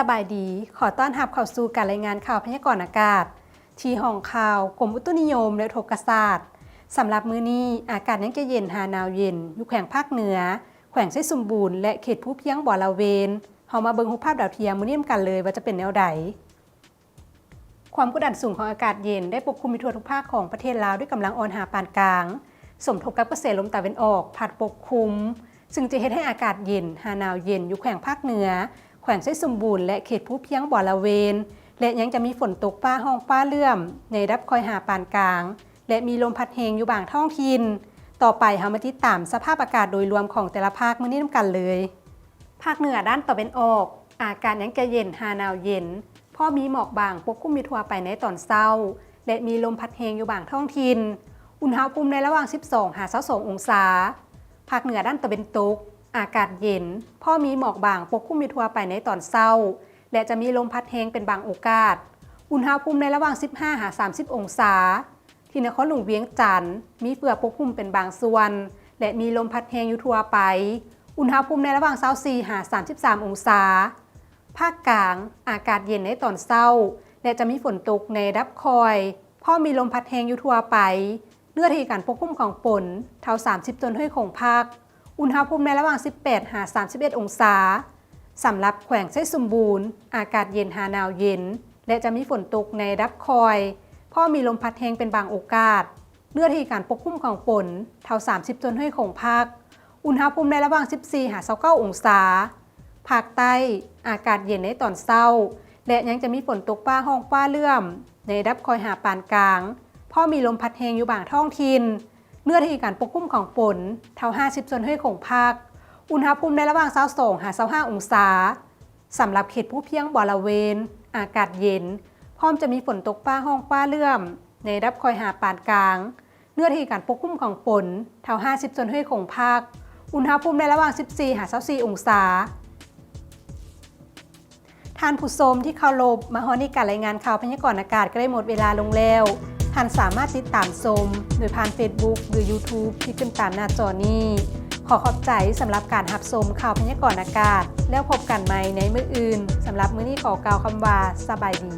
บายดีขอต้อนรับเข้าสู่การรายงานข่าวพยากรณ์อากาศที่ห้องข่าวกรมอุตุนิยมและโทรศาสตร์สำหรับมื้อนี้อากาศยังจะเย็นหาหนาวเย็นอยู่แขวงภาคเหนือแขวงไส้สมบูรณ์และเขตภูเพียงบ่อละเวนเฮามาเบิ่งรูปภาพดาวเทียมมื้อนี้กันเลยว่าจะเป็นแนวใดความกดดันสูงของอากาศเย็นได้ปกคลุมทั่วทุกภาคของประเทศลาวด้วยกำลังอ่อนหาปานกลางสมทบกับกระแสลมตะวันออกพัดปกคลุมซึ่งจะเฮ็ดให้อากาศเย็นหาหนาวเย็นอยู่แขวงภาคเหนือแขวงไส้สมบูรณ์และเขตภูเพียงบ่อละเวนและยังจะมีฝนตกฟ้าห้องฟ้าเลื่อมในระดับคอยหาปานกลางและมีลมพัดแรงอยู่บางท้องถิ่นต่อไปเฮามาติดตามสภาพอากาศโดยรวมของแต่ละภาคมื้อนี้นำกันเลยภาคเหนือด้านตะวันออกอากาศยังจะเย็นหาหนาวเย็นพอมีหมอกบางปกคลุมอยู่ทั่วไปในตอนเช้าและมีลมพัดแรงอยู่บางท้องถิ่นอุณหภูมิในระหว่าง12-22องศาภาคเหนือด้านตะวันตกอากาศเย็นพอมีหมอกบางปกคลุมอยู่ทั่วไปในตอนเช้าและจะมีลมพัดแรงเป็นบางโอกาสอุณหภูมิในระหว่าง15-30องศาที่นครหลวงเวียงจันทร์มีเปลือกปกคลุมเป็นบางส่วนและมีลมพัดแรงอยู่ทั่วไปอุณหภูมิในระหว่าง24-33องศาภาคกลางอากาศเย็นในตอนเช้าและจะมีฝนตกในระดับคอยพอมีลมพัดแรงอยู่ทั่วไปเนื้อที่การปกคลุมของฝนเท่า30ต้นห้วยของภาคอุณหภูมิในระหว่าง18-31องศาสำหรับแขวงไส้สมบูรณ์อากาศเย็นหาหนาวเย็นและจะมีฝนตกในระดับคอยพอมีลมพัดแรงเป็นบางโอกาสเนื้อที่การปกคลุมของฝนเท่า30ต้นห้วยของภาคอุณหภูมิในระหว่าง14-29องศาภาคใต้อากาศเย็นในตอนเช้าและยังจะมีฝนตกฟ้าห้องฟ้าเลื่อมในระดับคอยหาปานกลางพอมีลมพัดแรงอยู่บางท้องถิ่นเนื้อที่การปกคลุมของฝนเท่า50ต้นห้วยของภาคอุณหภูมิในระหว่าง22-25องศาสำหรับเขตภูเพียงบ่อละเวนอากาศเย็นพร้อมจะมีฝนตกฟ้าห้องฟ้าเลื่อมในระดับคอยหาปานกลางเนื้อที่การปกคลุมของฝนเท่า50ต้นห้วยของภาคอุณหภูมิในระหว่าง14-24องศาท่านผู้ชมที่เคารพมาฮอดนี้การรายงานข่าวพยากรณ์อากาศก็ได้หมดเวลาลงแล้วท่านสามารถติดตามชมโดยผ่าน Facebook หรือ YouTube ที่ขึ้นตามหน้าจอนี้ขอขอบใจสำหรับการรับชมข่าวพยากรณ์อากาศแล้วพบกันใหม่ในมื้ออื่นสำหรับมื้อนี้ขอกล่าวคำว่าสบายดี